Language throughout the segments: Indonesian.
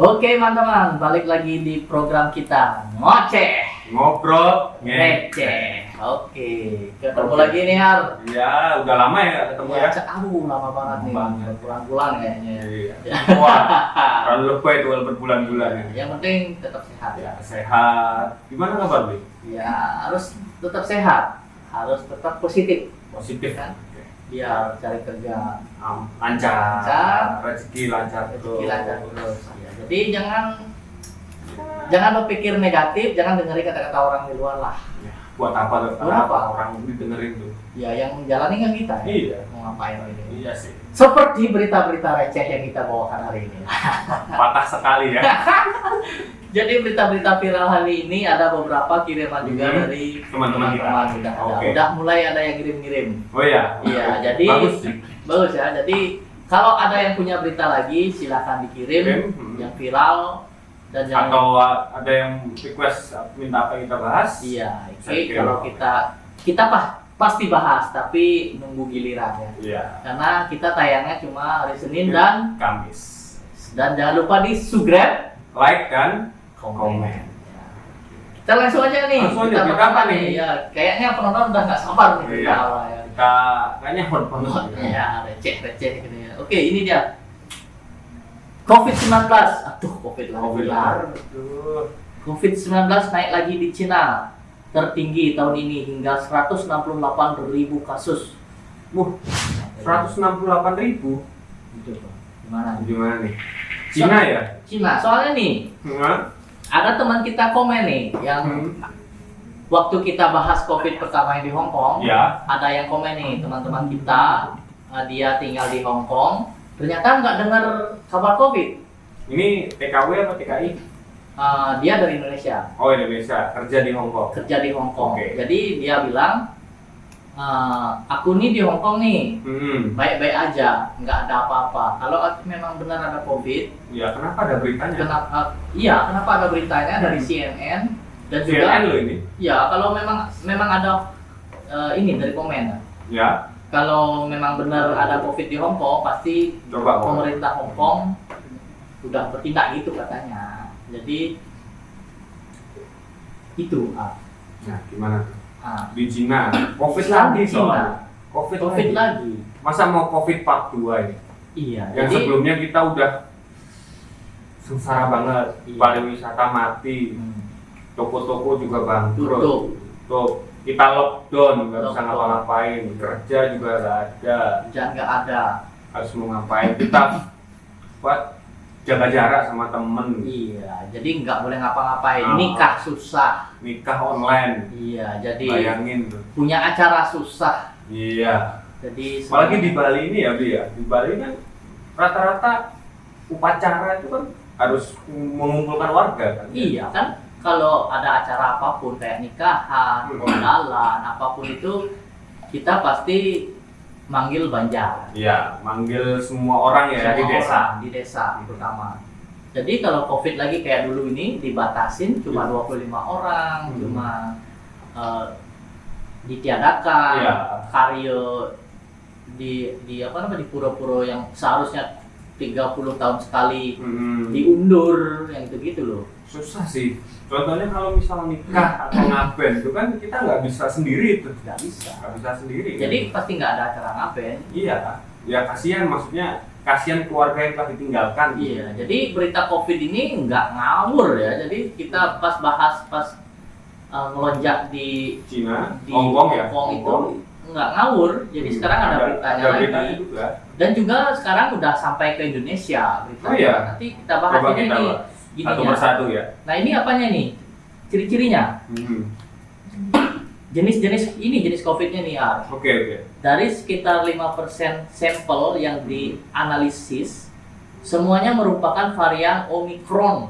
Oke teman-teman, balik lagi di program kita Ngoceh Ngobrol Receh. Oke, ketemu lagi nih Har. Ya, udah lama ya nggak ketemu ya. Aduh, lama banget nih, berbulan-bulan kayaknya. Iya. Wah, terlalu lebay itu kalau berbulan-bulan ya. Yang penting tetap sehat. Ya, sehat. Gimana kabar, Bi? Ya, harus tetap sehat, harus tetap positif. Positif Kan? Oke. Biar cari kerja Lancar, rezeki lancar rezeki lancar terus. Ya, jadi jangan berpikir negatif, jangan dengerin kata-kata orang di luar lah. Ya, buat apa? Orang dengerin tuh? Ya yang menjalani kan kita. Iya. Mau ngapain ini? Iya sih. Seperti berita-berita receh yang kita bawakan hari ini. Patah sekali ya. Jadi berita-berita viral hari ini ada beberapa kiriman juga dari Teman-teman kita. Oke. Udah mulai ada yang ngirim-ngirim. Oh iya. Iya, jadi bagus ya. Jadi kalau ada yang punya berita lagi silakan dikirim yang viral dan jangan atau ada yang request minta apa yang kita bahas. Iya, kalau kita pasti bahas tapi nunggu giliran ya. Iya. Karena kita tayangnya cuma hari Senin dan Kamis. Dan jangan lupa di subscribe, Like dan komen. Ya. Kita langsung aja nih. Langsung aja, kita kita pertama apa nih? Ya, kayaknya penonton udah nggak sabar nih Iya. kita awal ya. Kita kayaknya hot banget. Ya, receh gitu ya. Oke, ini dia. COVID-19. Aduh, COVID lagi. Aduh. COVID-19 naik lagi di Cina. Tertinggi tahun ini hingga 168.000 kasus. 168.000. Gitu, Pak. Gimana? Gimana nih? Cina ya? Cina. Soalnya nih, ada teman kita komen nih yang waktu kita bahas COVID pertama yang di Hong Kong, Ya. ada yang komen nih teman-teman kita, dia tinggal di Hong Kong, ternyata nggak dengar kabar COVID. Ini TKW apa TKI? Dia dari Indonesia, Oh, Indonesia, kerja di Hong Kong. kerja di Hong Kong. Oke. Jadi dia bilang, aku nih di Hong Kong nih, baik-baik aja, nggak ada apa-apa. Kalau memang benar ada COVID, Ya, kenapa ada beritanya? kenapa ada beritanya dari CNN dan juga CNN loh ini. ya kalau memang ada ini dari komen. Ya, Kalau memang benar ada COVID di Hong Kong, pasti coba Hong. pemerintah Hong Kong sudah bertindak gitu katanya. Jadi itu Nah, gimana tuh? Di Cina, COVID Islam lagi di Cina. soalnya. COVID lagi. Masa mau COVID part 2 ini? Iya. Yang jadi sebelumnya kita udah sengsara banget, Iya. pariwisata mati, toko-toko juga bangkrut. tutup, Kita lockdown, nggak bisa Lockdown. ngapa-ngapain, kerja juga nggak ada, jangan nggak ada. harus mau ngapain, kita buat jaga jarak sama temen, Iya. Jadi nggak boleh ngapa-ngapain. Ah. Nikah susah. nikah online, Iya. Jadi bayangin tuh. punya acara susah. Iya, Jadi apalagi di Bali ini ya, Bi ya, di Bali kan rata-rata upacara itu kan harus mengumpulkan warga kan. Iya kan, kalau ada acara apapun kayak nikahan, kondalan, apapun itu kita pasti manggil banjar. Iya, manggil semua orang ya di Semua desa. orang di desa terutama. Jadi kalau COVID lagi kayak dulu ini dibatasin cuma 25 orang, cuma ditiadakan, Iya. karya di apa namanya di pura-pura yang seharusnya 30 tahun sekali diundur yang gitu-gitu loh. Susah sih. Contohnya kalau misal nikah atau ngaben itu kan kita nggak bisa sendiri itu. Nggak bisa. Nggak bisa sendiri. Jadi pasti nggak ada acara ngaben. Iya, ya kasihan, maksudnya kasihan keluarga yang telah ditinggalkan. Iya, jadi berita COVID ini nggak ngawur ya. Jadi kita pas bahas ngelonjak di Cina, di Hong Kong ya. Hong Kong itu nggak ngawur. Jadi sekarang ada beritanya ada beritanya lagi. juga. Dan juga sekarang udah sampai ke Indonesia beritanya. Oh iya? Nanti kita bahas Coba ini kita nih. bahas. Gini Satu ya. persatu ya. Nah ini apanya nih? Ciri-cirinya. Jenis COVID-nya nih ya. Oke. Dari sekitar 5% sampel yang dianalisis, semuanya merupakan varian Omicron.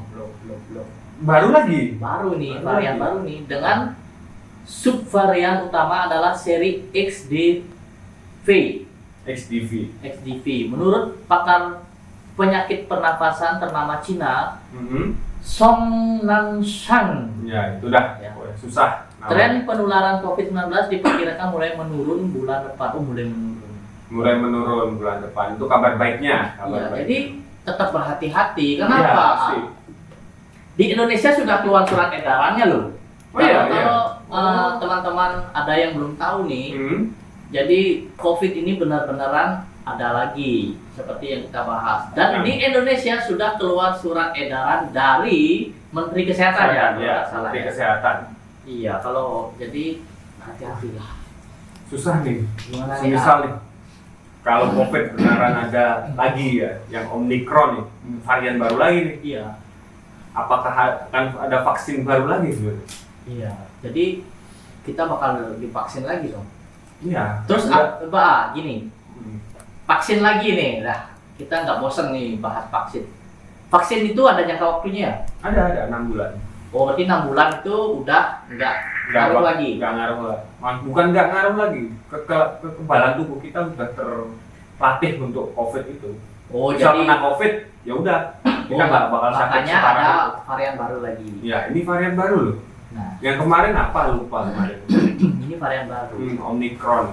Baru lagi. Baru nih, Baru varian lagi. baru nih. Dengan subvarian utama adalah seri XDV. Menurut pakar penyakit pernafasan ternama Cina, Song Nanshan, Ya, itu dah. Ya. Susah. tren penularan COVID-19 diperkirakan mulai menurun bulan depan. Mulai menurun. Mulai menurun bulan depan. Itu kabar baiknya. Iya, jadi tetap berhati-hati. Iya, Kenapa? pasti. Di Indonesia sudah keluar surat edarannya loh. Oh iya, Kalau iya. teman-teman ada yang belum tahu nih, Hmm. jadi COVID ini benar-benaran ada lagi seperti yang kita bahas. Dan Ya. di Indonesia sudah keluar surat edaran dari Menteri Kesehatan ya, kalau Ya, nggak salah Menteri ya. Kesehatan. Iya, kalau jadi hati-hatilah. Susah nih. Gimana nih? Misal nih, kalau COVID beneran ada lagi ya, yang Omicron nih, varian baru lagi nih. Iya, Apakah akan ada vaksin baru lagi sebenarnya? iya. Jadi kita bakal divaksin lagi dong. Iya. Terus gini, Hmm. vaksin lagi nih. Nah, kita nggak bosen nih bahas vaksin. Vaksin itu ada jangka waktunya ya? Ada 6 bulan. Oh, berarti 6 bulan itu udah nggak ngaruh lagi. Nggak ngaruh lagi. Bukan nggak ngaruh lagi. Kekebalan tubuh kita sudah terlatih untuk COVID itu. Oh, Misal jadi kena COVID, ya udah kita nggak bakal sakit makanya separah ada itu. varian baru lagi. Ya, ini varian baru loh. Nah, Yang kemarin apa lupa kemarin? ini varian baru Omicron.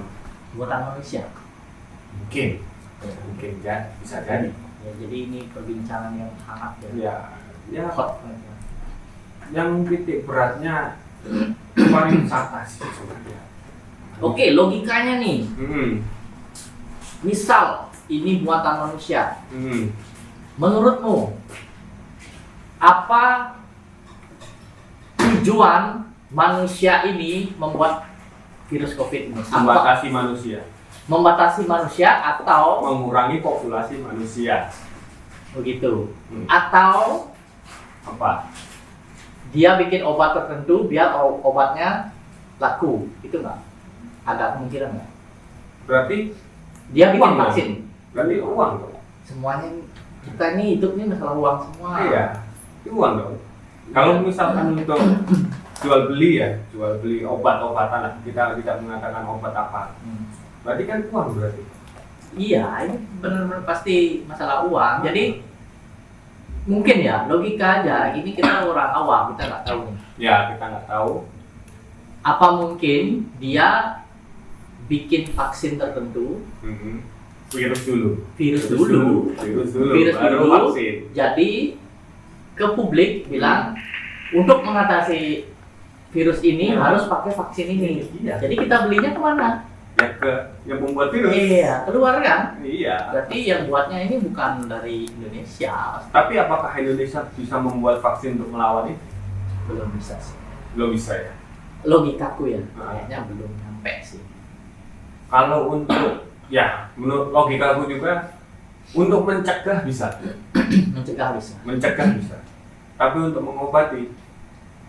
buatan Indonesia. Mungkin ya, bisa jadi. Ya, jadi ini perbincangan yang hangat ya. Ya, Hot. yang titik beratnya pariwisata sih sebenarnya. Oke, logikanya nih. Hmm. Misal ini buatan manusia. Hmm. Menurutmu apa tujuan manusia ini membuat virus COVID ini? Apa? Membatasi manusia, Membatasi manusia atau mengurangi populasi manusia. begitu? Hmm. Atau Apa? dia bikin obat tertentu biar obatnya laku? Itu nggak? Ada kemungkinan nggak? Berarti Dia bikin Uang dong. vaksin. berarti uang dong. Semuanya kita ini hidup ini masalah uang semua. Iya, itu uang dong. Kalau misalkan untuk jual beli obat-obatan lah, kita tidak mengatakan obat apa. Hmm. Berarti kan uang berarti. Iya, ini benar-benar pasti masalah uang. Jadi mungkin ya logika aja. Ini kita orang awam, kita nggak tahu nih. Ya, kita nggak tahu. Apa mungkin dia bikin vaksin tertentu, Hmm. Virus dulu. virus dulu, Virus baru dulu. vaksin. jadi ke publik bilang untuk mengatasi virus ini Hmm. harus pakai vaksin ini. Iya. Jadi kita belinya kemana? Yang membuat virus. Iya, keluar kan? Iya. Berarti yang buatnya ini bukan dari Indonesia. Tapi apakah Indonesia bisa membuat vaksin untuk melawan itu? Belum bisa sih. Belum bisa ya. Logikaku ya, Nah. kayaknya belum nyampe sih. Kalau untuk ya menurut logikaku juga untuk mencegah bisa, Mencegah bisa. Tapi untuk mengobati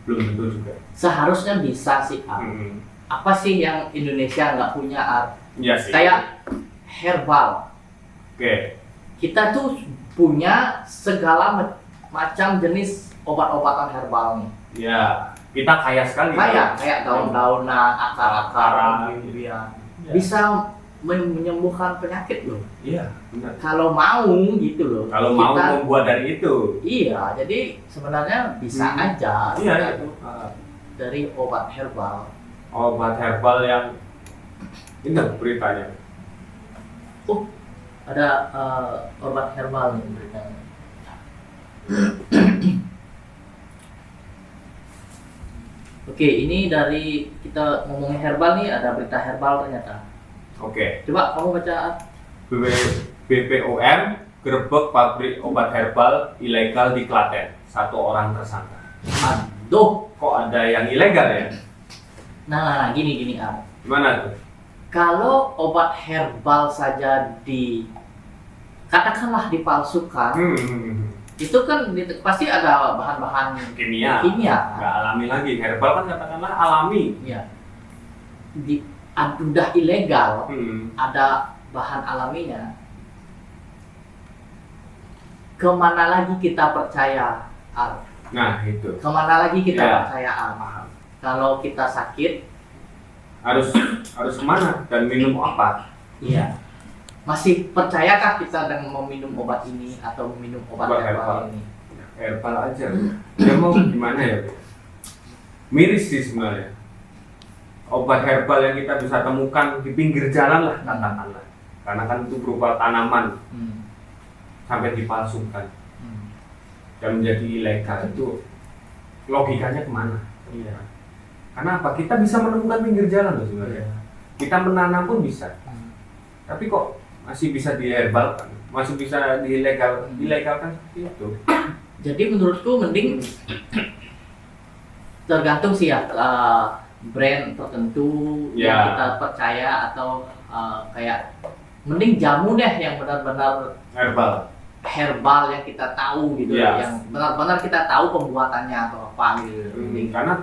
belum tentu juga. Seharusnya bisa sih, Al. Hmm. Apa sih yang Indonesia nggak punya, Al? Iya sih. Kayak herbal. Oke. Kita tuh punya segala macam jenis obat-obatan herbal nih. Ya, kita kaya sekali. Kayak daun-daunan, akar-akaran, Akar. gitu ya. Ya. Bisa menyembuhkan penyakit loh. Iya, benar. Kalau mau gitu loh. Kalau mau Kita- membuat dari itu. Iya, jadi sebenarnya bisa Hmm. aja Iya, kita itu. dari obat herbal. Obat herbal yang ini beritanya. Oh, ada obat herbal nih beritanya. Oke, ini dari kita ngomongin herbal nih, ada berita herbal ternyata. Oke. Coba kamu baca. BPOM gerebek pabrik obat herbal ilegal di Klaten. 1 orang tersangka. Aduh. Kok ada yang ilegal ya? Nah, gini Ar. Gimana tuh? Kalau obat herbal saja katakanlah dipalsukan, itu kan pasti ada bahan-bahan Kimia. Nggak alami lagi. Herbal kan katakanlah alami. Ya. Udah ilegal, Hmm. ada bahan alaminya. Kemana lagi kita percaya, Al? Nah itu. Kemana lagi kita Ya. percaya, Al? Kalau kita sakit, Harus kemana dan minum apa? iya. Masih percayakah kita dengan meminum obat ini atau meminum obat Obat herbal herbal. ini? Herbal aja. Ya mau gimana ya? Miris sih sebenarnya. Obat herbal yang kita bisa temukan di pinggir jalan lah katakanlah. Karena kan itu berupa tanaman. sampai dipalsukan dan menjadi ilegal itu logikanya kemana? Iya. Karena apa? Kita bisa menemukan pinggir jalan loh sebenarnya. Iya. Kita menanam pun bisa. Tapi kok masih bisa diherbalkan, masih bisa dilegalkan seperti itu. Jadi menurutku mending tergantung sih ya brand tertentu yang kita percaya atau kayak mending jamu deh yang benar-benar herbal yang kita tahu gitu, yang benar-benar kita tahu pembuatannya atau apa gitu. Karena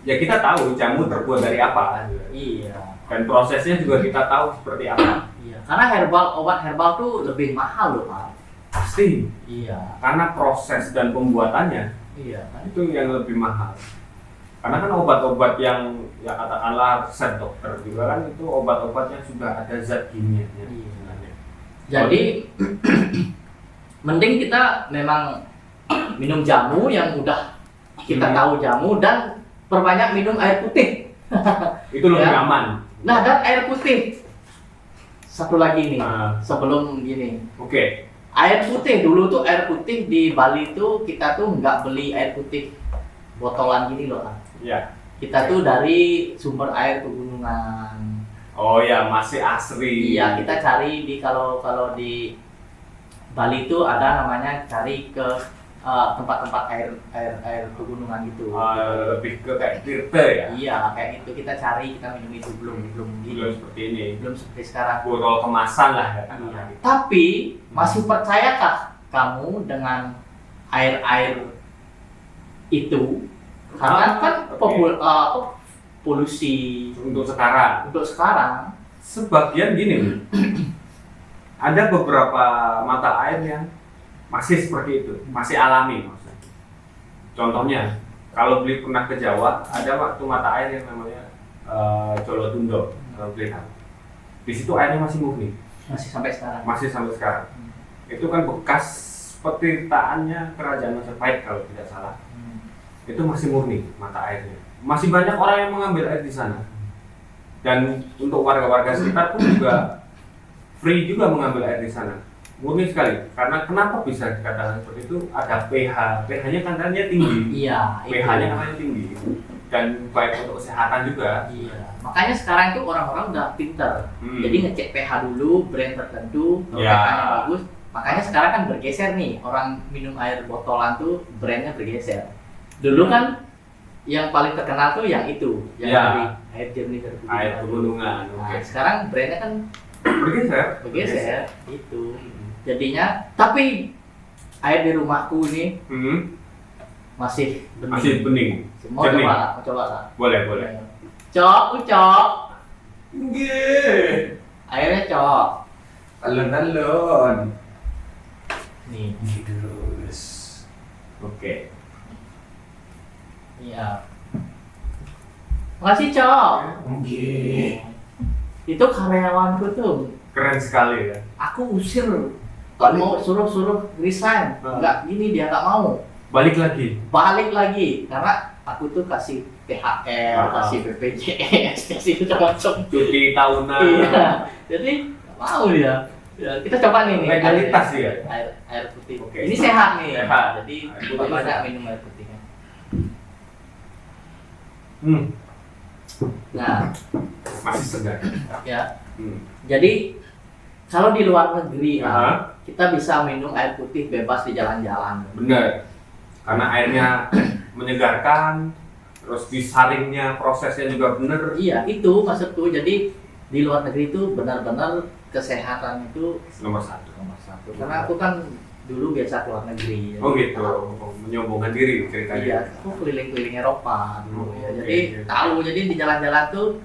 ya kita tahu jamu terbuat dari apa. Iya. Dan prosesnya juga kita tahu seperti apa. Iya. Karena obat herbal tuh lebih mahal loh Pak. Pasti. Iya. Karena proses dan pembuatannya. Iya. Itu yang lebih mahal. Karena kan obat-obat yang ya katakanlah resep dokter juga kan itu obat-obat yang sudah ada zat kimianya. Iya. Jadi mending kita memang minum jamu yang udah kita tahu jamu dan perbanyak minum air putih. Itu lebih aman. Nah, dan air putih. Satu lagi nih, sebelum gini. Oke. Air putih dulu tuh air putih di Bali tuh kita tuh nggak beli air putih botolan gini loh kan. Iya. Kita tuh dari sumber air pegunungan. Oh ya, masih asri. Iya, kita cari di kalau di Bali itu ada namanya cari ke tempat-tempat air pegunungan gitu. Lebih ke kayak tirte ya. Iya, kayak gitu kita cari, kita minum itu belum seperti ini. Belum seperti sekarang. Botol kemasan lah ya. Iya. Tapi masih percayakah kamu dengan air itu? Karena kan polusi untuk sekarang. Sebagian gini. Ada beberapa mata air yang masih seperti itu, masih alami maksudnya. Contohnya, kalau beli pernah ke Jawa, ada waktu mata air yang namanya Jolotundo, kalau beli tahu. Di situ airnya masih murni. Masih sampai sekarang. Itu kan bekas petirtaannya kerajaan Majapahit kalau tidak salah. Itu masih murni mata airnya. Masih banyak orang yang mengambil air di sana. Dan untuk warga-warga sekitar pun juga free juga mengambil air di sana. Murni sekali. Karena kenapa bisa dikatakan seperti itu? Ada pH-nya katanya tinggi. Iya. pH-nya katanya tinggi. Dan baik untuk kesehatan juga. Iya. Makanya sekarang itu orang-orang udah pinter. Jadi ngecek pH dulu, brand tertentu, kalau pH-nya bagus. Makanya sekarang kan bergeser nih, orang minum air botolan tuh brandnya bergeser. Dulu kan yang paling terkenal tuh yang itu, yang dari air jernih dari air pegunungan. Nah, sekarang brandnya kan bergeser itu. Jadinya, tapi air di rumahku ini masih bening. Mau coba lah. Boleh. Cok. Nggih. Airnya cok. Alon-alon. Nih. Terus. Oke. Iya. Makasih cok. Nggih. Itu karyawanku tuh. Keren sekali ya. Aku usir. Kalau mau suruh resign, enggak gini dia nggak mau. Balik lagi Karena aku tuh kasih THR, kasih BPJS, kasih macam-macam. Cuti tahunan. Iya. Jadi nggak mau dia. Ya, kita coba nih. Legalitas ya. Air putih. Oke. Ini sehat nih. Sehat. Jadi banyak minum air putihnya. Nah, masih segar. Ya. Jadi kalau di luar negeri kita bisa minum air putih bebas di jalan-jalan. Benar. Karena airnya menyegarkan, terus disaringnya prosesnya juga benar. Iya, itu maksudku. Jadi di luar negeri itu benar-benar kesehatan itu nomor satu. Karena aku kan dulu biasa keluar negeri. Oh gitu. Menyombongkan diri ceritanya. Iya, aku keliling-keliling Eropa dulu ya. Jadi tahu. Jadi di jalan-jalan tuh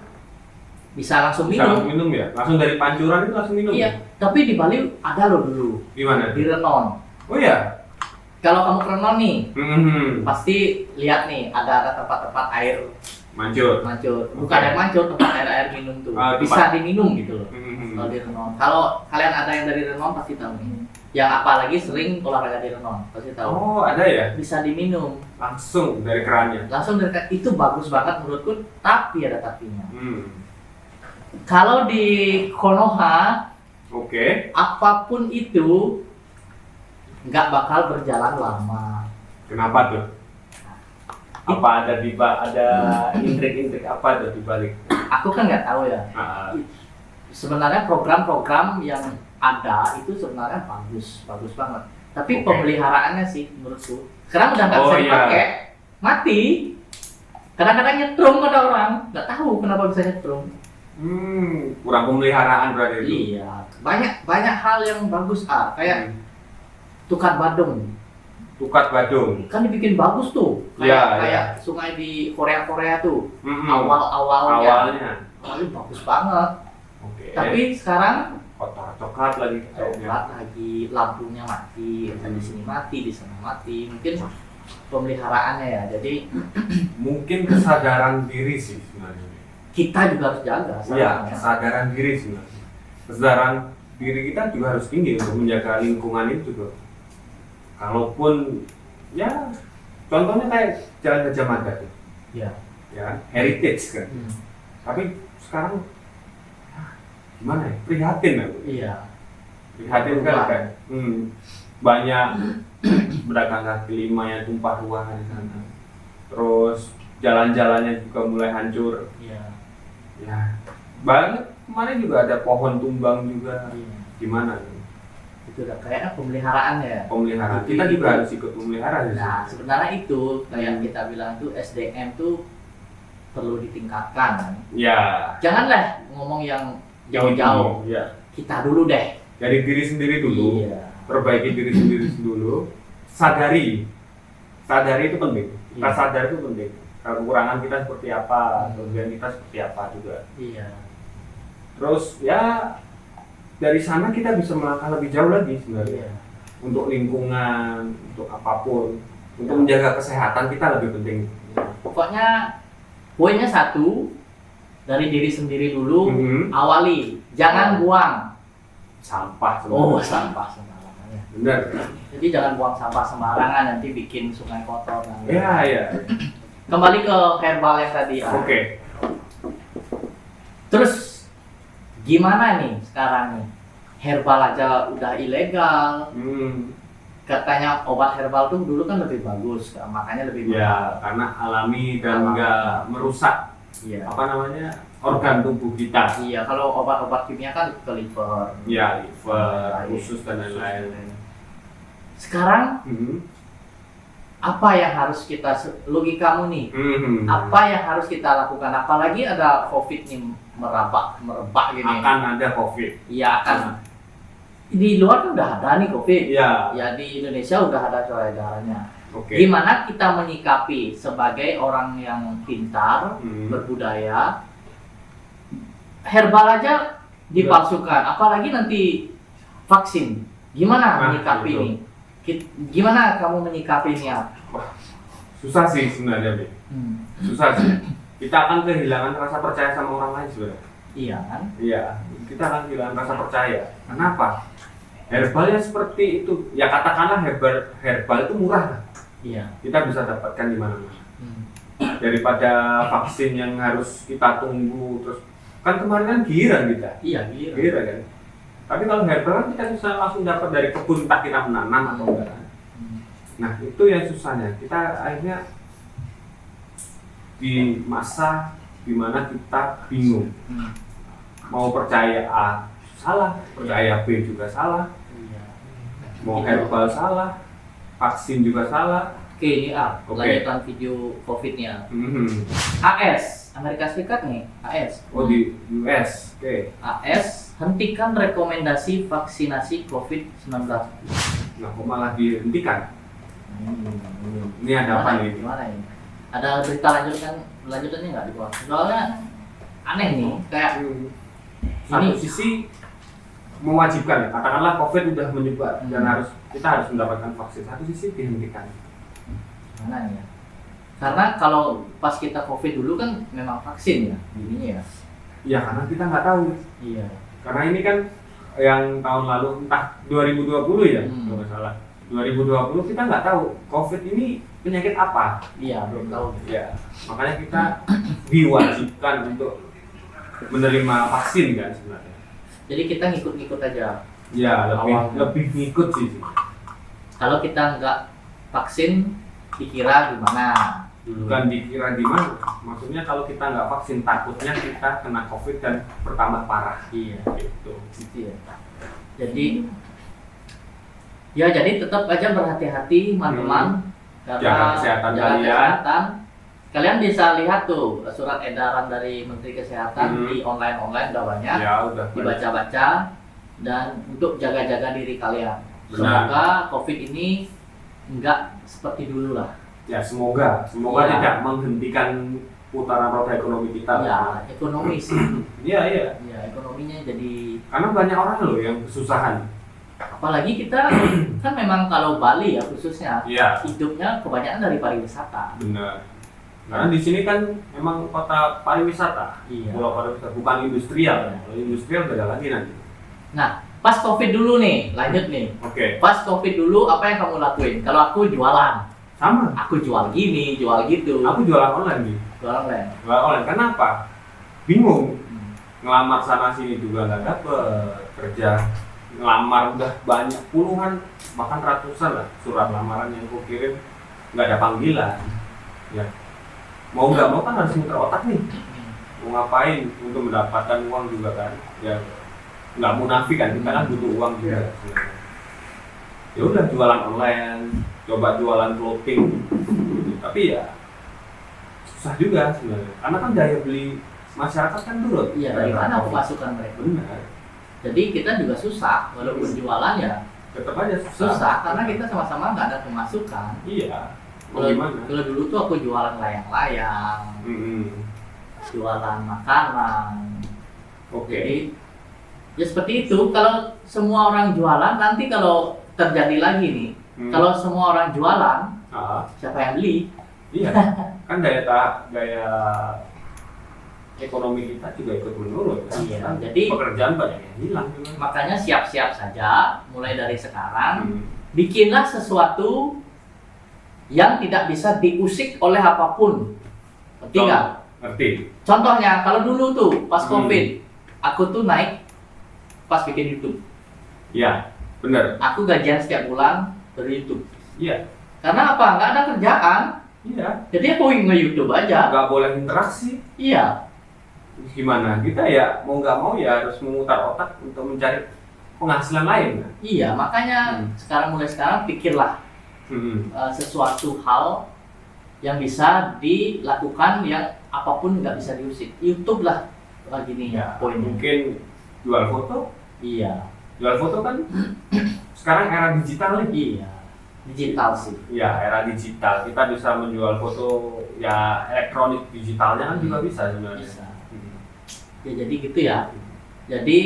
bisa langsung minum ya? Langsung dari pancuran itu langsung minum? Iya, tapi di Bali ada loh dulu. Di mana? Di Renon. Oh iya? Kalau kamu ke Renon nih, pasti lihat nih ada tempat-tempat air mancur. Bukan air mancur, tempat air minum tuh. Bisa diminum gitu loh. Kalau di Renon. Kalau kalian ada yang dari Renon pasti tahu nih. Yang apalagi sering olahraga di Renon, pasti tahu. Oh, ada ya? Bisa diminum. Langsung dari kerannya? Langsung dari keran. Itu bagus banget menurutku, tapi ada tapinya. Kalau di Konoha, apapun itu nggak bakal berjalan lama. Kenapa tuh? Apa ada ada intrik-intrik apa tuh di balik? Aku kan nggak tahu ya. Sebenarnya program-program yang ada itu sebenarnya bagus banget. Tapi pemeliharaannya sih menurutku sekarang udah nggak bisa dipakai, mati. Kadang-kadang nyetrum ada orang, nggak tahu kenapa bisa nyetrum. Kurang pemeliharaan berarti itu. Iya, banyak hal yang bagus kayak Tukat Badung. Tukat Badung Kan dibikin bagus tuh, kayak sungai di Korea tuh. Awalnya bagus banget. Tapi sekarang kotor, coklat lagi, lampunya mati, di sini mati, di sana mati. Mungkin pemeliharaannya ya. Jadi mungkin kesadaran diri sih sebenarnya. Kita juga harus jaga. Iya, kesadaran diri sebenarnya. Kesadaran diri kita juga harus tinggi untuk menjaga lingkungan itu juga. Kalaupun ya contohnya kayak Jalan Gajah Mada tuh. Ya, heritage kan. Tapi sekarang gimana ya? Prihatin aku. Iya. Prihatin kan. Banyak pedagang kaki lima yang tumpah ruah di sana. Terus jalan-jalannya juga mulai hancur. Iya. Ya. Banyak kemarin juga ada pohon tumbang juga. Iya. Gimana? Itu udah kayaknya pemeliharaan ya. Pemeliharaan. Kita juga harus ikut memelihara. Nah, sebenarnya itu kayak kita bilang itu SDM tuh perlu ditingkatkan. Ya. Janganlah ngomong yang jauh-jauh. Ya. Kita dulu deh. Dari diri sendiri dulu. Iya. Perbaiki diri sendiri dulu. Sadari itu penting. Kita sadar itu penting. Kekurangan kita seperti apa, kelebihan kita seperti apa juga. Iya. Terus ya dari sana kita bisa melangkah lebih jauh lagi sebenarnya. Iya. Untuk lingkungan, untuk apapun, untuk menjaga kesehatan kita lebih penting. Pokoknya poinnya satu, dari diri sendiri dulu. Awali, jangan buang sampah sampah sembarangan ya. Benar. Jadi jangan buang sampah sembarangan, nanti bikin sungai kotor. Iya. Kembali ke herbal yang tadi. Oke. Terus gimana nih sekarang nih? Herbal aja udah ilegal. Katanya obat herbal tuh dulu kan lebih bagus, makanya lebih mahal. Ya, karena alami dan nggak merusak organ tubuh kita. Iya, kalau obat-obat kimia kan ke liver. Ya, liver, usus dan lain-lain. Sekarang apa yang harus kita, logikamu nih, apa yang harus kita lakukan? Apalagi ada COVID nih merebak gini. Akan ada COVID. Iya, akan. Di luar kan udah ada nih COVID. Iya. Ya, di Indonesia udah ada edarannya. Gimana kita menyikapi sebagai orang yang pintar, berbudaya? Herbal aja dipalsukan, apalagi nanti vaksin. Gimana menyikapi ini? Gimana kamu menyikapi ini? Susah sih sebenarnya, Bi. Susah sih. Kita akan kehilangan rasa percaya sama orang lain sebenarnya. Iya kan? Iya, kita akan kehilangan rasa percaya. Kenapa? Herbalnya seperti itu. Ya katakanlah herbal itu murah. Iya. Kita bisa dapatkan di mana-mana. Daripada vaksin yang harus kita tunggu terus. Kan kemarin kan giran kita. Iya, giran kan. Tapi kalau herbal kan kita bisa langsung dapat dari kebun, entah kita menanam atau enggak. Nah, itu yang susahnya. Kita akhirnya di masa dimana kita bingung. Mau percaya A salah, percaya B juga salah. Mau herbal salah, vaksin juga salah. Oke, ini lanjutan video COVID-nya. AS, Amerika Serikat nih, AS. Oh, di US. AS, hentikan rekomendasi vaksinasi COVID-19. Nah, kok malah dihentikan? Ini ada apa nih? Gimana ini? Ada berita lanjutannya nggak di bawah? Soalnya aneh nih, kayak satu sisi mewajibkan, katakanlah COVID udah menyebar dan kita harus mendapatkan vaksin. Satu sisi dihentikan. Mana ya? Karena kalau pas kita COVID dulu kan memang vaksin ya, ininya ya. Iya, karena kita nggak tahu. Iya. Karena ini kan yang tahun lalu, entah 2020 ya, kalau nggak salah. 2020 kita nggak tahu COVID ini penyakit apa. Iya, belum tahu. Iya. Makanya kita diwajibkan untuk menerima vaksin kan sebenarnya. Jadi kita ngikut-ngikut aja. Ya, lebih ngikut sih. Kalau kita nggak vaksin, dikira gimana? Bukan dikira gimana, maksudnya kalau kita nggak vaksin takutnya kita kena COVID dan bertambah parah. Iya, Gitu. gitu ya. Jadi tetap aja berhati-hati teman-teman, Jaga kesehatan jaga kalian. kesehatan. Kalian bisa lihat tuh surat edaran dari Menteri Kesehatan di online udah banyak, Ya udah. dibaca-baca dan untuk jaga-jaga diri kalian. Benar. Semoga COVID ini nggak seperti dulu lah. Ya semoga Iya. tidak menghentikan putaran roda ekonomi kita. Ya, ekonomi sih. Iya. Ya, ekonominya jadi, Karena banyak orang loh yang kesusahan. apalagi kita kan memang kalau Bali ya khususnya Iya. hidupnya kebanyakan dari pariwisata. Benar. Karena di sini kan memang kota pariwisata, Iya. pulau pariwisata, bukan industrial. Iya. Kalau industrial beda lagi nanti. Nah, pas COVID dulu nih, lanjut nih. Oke. Pas COVID dulu apa yang kamu lakuin? Kalau aku jualan, Sama. aku jual gini, jual gitu. Aku jualan online nih. Jualan online. Jualan online. Kenapa? Bingung. Ngelamar sana sini juga nggak dapet kerja. Ngelamar udah banyak puluhan bahkan ratusan lah surat lamaran yang aku kirim nggak ada panggilan. Ya. Mau nggak mau kan harus muter otak nih. Mau ngapain untuk mendapatkan uang juga kan? Ya nggak munafik kan, kita kan butuh uang juga sebenarnya. Ya udah jualan online, coba jualan clothing, tapi ya susah juga sebenarnya. Karena kan daya beli masyarakat kan turun. Iya, dari mana pemasukan mereka? Benar. Jadi kita juga susah, walaupun jualan ya Tetap aja susah. susah karena kita sama-sama nggak ada pemasukan. Iya. Mau Kalau gimana? kalau dulu tuh aku jualan layang-layang, jualan makanan. Oke. Jadi ya seperti itu. Kalau semua orang jualan, nanti kalau terjadi lagi nih, kalau semua orang jualan, Ah, siapa yang beli? iya. Kan daya ekonomi kita juga ikut menurun kan. Iya, Kan jadi- pekerjaan banyak yang hilang juga. Makanya siap-siap saja, mulai dari sekarang, bikinlah sesuatu yang tidak bisa diusik oleh apapun. Ngerti nggak? Ngerti. Contohnya, kalau dulu tuh pas Hmm. COVID, aku tuh naik pas bikin YouTube. Iya, benar. Aku gajian setiap bulan dari YouTube. Iya. Karena apa? Nggak ada kerjaan. Iya. Jadi aku nge-YouTube aja. Nggak boleh interaksi. Iya. Gimana? Kita ya mau nggak mau ya harus memutar otak untuk mencari penghasilan lain. Kan? Iya, makanya mulai sekarang pikirlah sesuatu hal yang bisa dilakukan yang apapun nggak bisa diusik. YouTube lah gini Ya, poinnya. mungkin jual foto. Iya. Jual foto kan sekarang era digital nih. Iya. Digital sih. Ya, era digital. Kita bisa menjual foto ya elektronik digitalnya kan juga bisa sebenarnya. Bisa. Ya jadi gitu ya. Jadi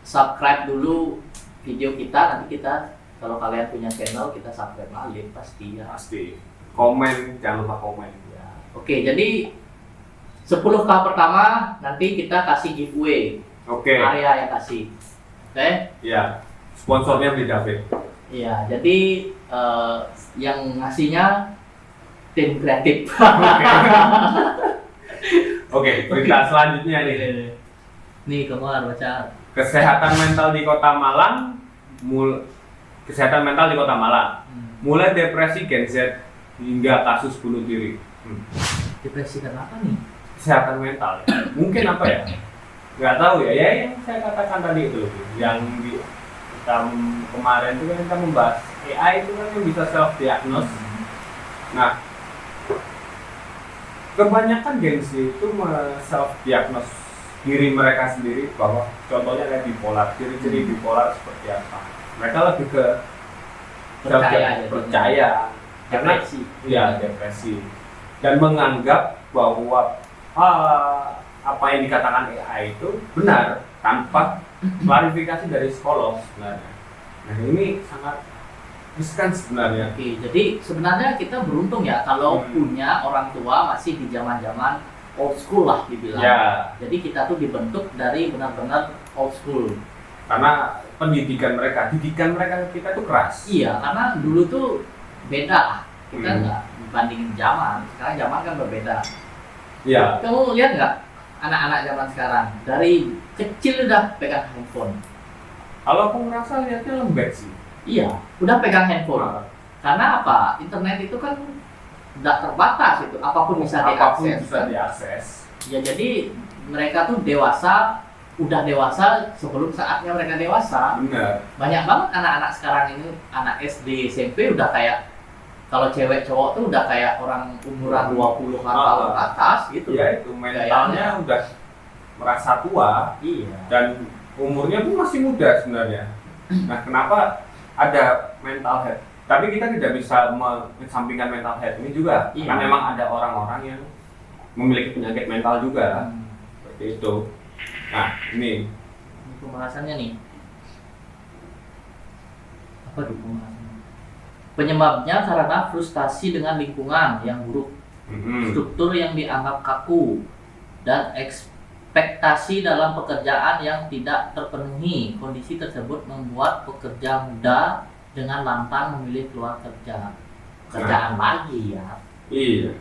subscribe dulu video kita, nanti kita kalau kalian punya channel kita subscribe lagi pasti ya. Pasti. Komen, jangan lupa komen. Ya. Oke, jadi 10K pertama nanti kita kasih giveaway. Oke. Area yang kasih. Oke? Ya. Sponsornya beli David. Iya, jadi yang ngasihnya tim kreatif. Oke, berita selanjutnya nih. Nih, kamu harus baca. Kesehatan mental di Kota Malang. Kesehatan mental di Kota Malang. Mulai depresi Gen Z hingga kasus bunuh diri. Depresi kenapa nih? Kesehatan mental. Mungkin apa ya? Nggak tahu ya. Ya yang saya katakan tadi itu, yang kita kemarin itu kan kita membahas AI itu kan yang bisa self diagnose. Nah, kebanyakan Gen Z itu self diagnose diri mereka sendiri bahwa contohnya kayak bipolar, ciri-ciri bipolar seperti apa. Mereka lebih ke percaya karena Depresi. ya depresi dan menganggap bahwa apa yang dikatakan AI itu benar tanpa klarifikasi dari psikolog sebenarnya. Nah ini sangat riskan sebenarnya. Oke, jadi sebenarnya kita beruntung ya kalau punya orang tua masih di zaman-zaman old school lah dibilang. Ya. Jadi kita tuh dibentuk dari benar-benar old school. Karena didikan mereka kita tuh keras. Iya, karena dulu tuh beda lah. Kita nggak dibandingin zaman. Sekarang zaman kan berbeda. Iya. Kamu lihat nggak anak-anak zaman sekarang dari kecil udah pegang handphone. Kalau aku ngerasa lihatnya lembek sih. Iya, udah pegang handphone. Karena apa? Internet itu kan tidak terbatas itu, apapun bisa Apapun diakses. bisa diakses. Ya jadi mereka tuh dewasa, udah dewasa sebelum saatnya mereka dewasa. Benar. Banyak banget anak-anak sekarang ini, anak SD, SMP udah kayak, kalau cewek cowok tuh udah kayak orang umuran 20-an tahun ke atas gitu. Ya itu mentalnya udah merasa tua. Iya. Dan umurnya pun masih muda sebenarnya. Nah, kenapa ada mental health? Tapi kita tidak bisa mengesampingkan mental health ini juga. Iya. Karena memang ada orang-orang yang memiliki penyakit mental juga. Seperti itu. Nah, ini Pembahasannya nih. Apa tuh pembahasannya? Penyebabnya karena frustasi dengan lingkungan yang buruk, struktur yang dianggap kaku, dan ekspektasi dalam pekerjaan yang tidak terpenuhi. Kondisi tersebut membuat pekerja muda dengan lantang memilih keluar kerja. Kerjaan lagi ya. Iya.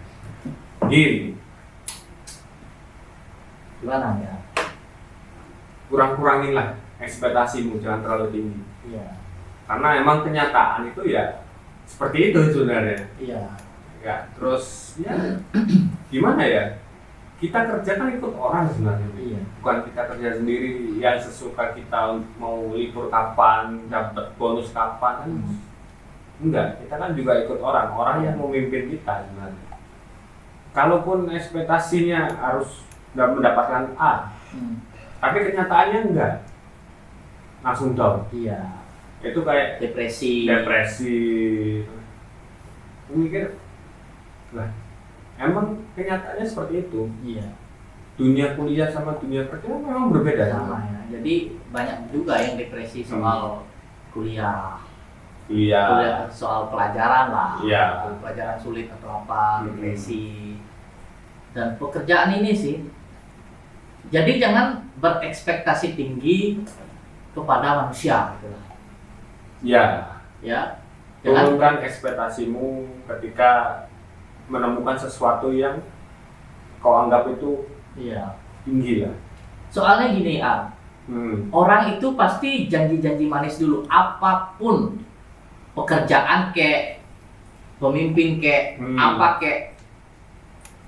Gini, Gimana ya? kurang-kuranginlah ekspektasimu, jangan terlalu tinggi. Iya. Karena emang kenyataan itu ya seperti itu sebenarnya. Iya. Ya, terus ya gimana ya? Kita kerja kan ikut orang sebenarnya. Iya. Bukan kita kerja sendiri yang sesuka kita mau libur kapan, dapat bonus kapan kan. Enggak, kita kan juga ikut orang yang memimpin kita sebenarnya. Kalaupun ekspektasinya harus mendapatkan A, tapi kenyataannya enggak, langsung down. Iya. Itu kayak Depresi. Aku mikir, lah emang kenyataannya seperti itu. Iya. Dunia kuliah sama dunia kerja memang berbeda. Sama ya. Jadi banyak juga yang depresi soal kuliah. Iya. Kuliah soal pelajaran lah. Iya. Pelajaran sulit atau apa, depresi. Dan pekerjaan ini sih. Jadi jangan berekspektasi tinggi kepada manusia gitu lah. Ya. Ya. Jangan Turunkan ekspektasimu ketika menemukan sesuatu yang kau anggap itu iya. tinggi lah. Soalnya gini, orang itu pasti janji-janji manis dulu, apapun pekerjaan kek, pemimpin kek, apa kek,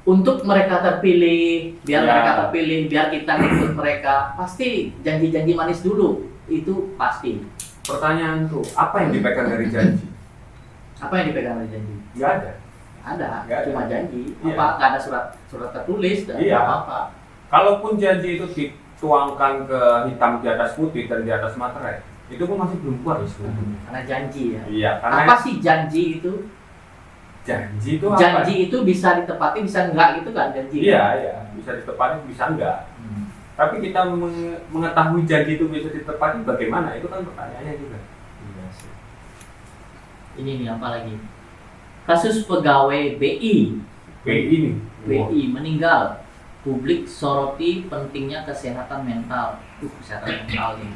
untuk mereka terpilih, biar mereka terpilih, biar kita ngikut mereka, pasti janji-janji manis dulu, itu pasti. Pertanyaan tuh, apa yang dipegang dari janji? Apa yang dipegang dari janji? Nggak ada. Ada, cuma janji. Iya. Apa? Nggak ada surat tertulis dan Iya. apa? Kalaupun janji itu dituangkan ke hitam di atas putih dan di atas materai, itu pun masih belum puas sebenarnya. Karena janji ya. Iya, karena Apa sih janji itu? janji itu apa? Janji itu bisa ditepati, bisa enggak gitu kan janji? Iya, bisa ditepati, bisa enggak. Tapi kita mengetahui janji itu bisa ditepati bagaimana? Itu kan pertanyaannya juga. Iya sih. Ini nih apa lagi? Kasus pegawai BI. BI nih. BI meninggal. Publik soroti pentingnya kesehatan mental. Kesehatan mental ini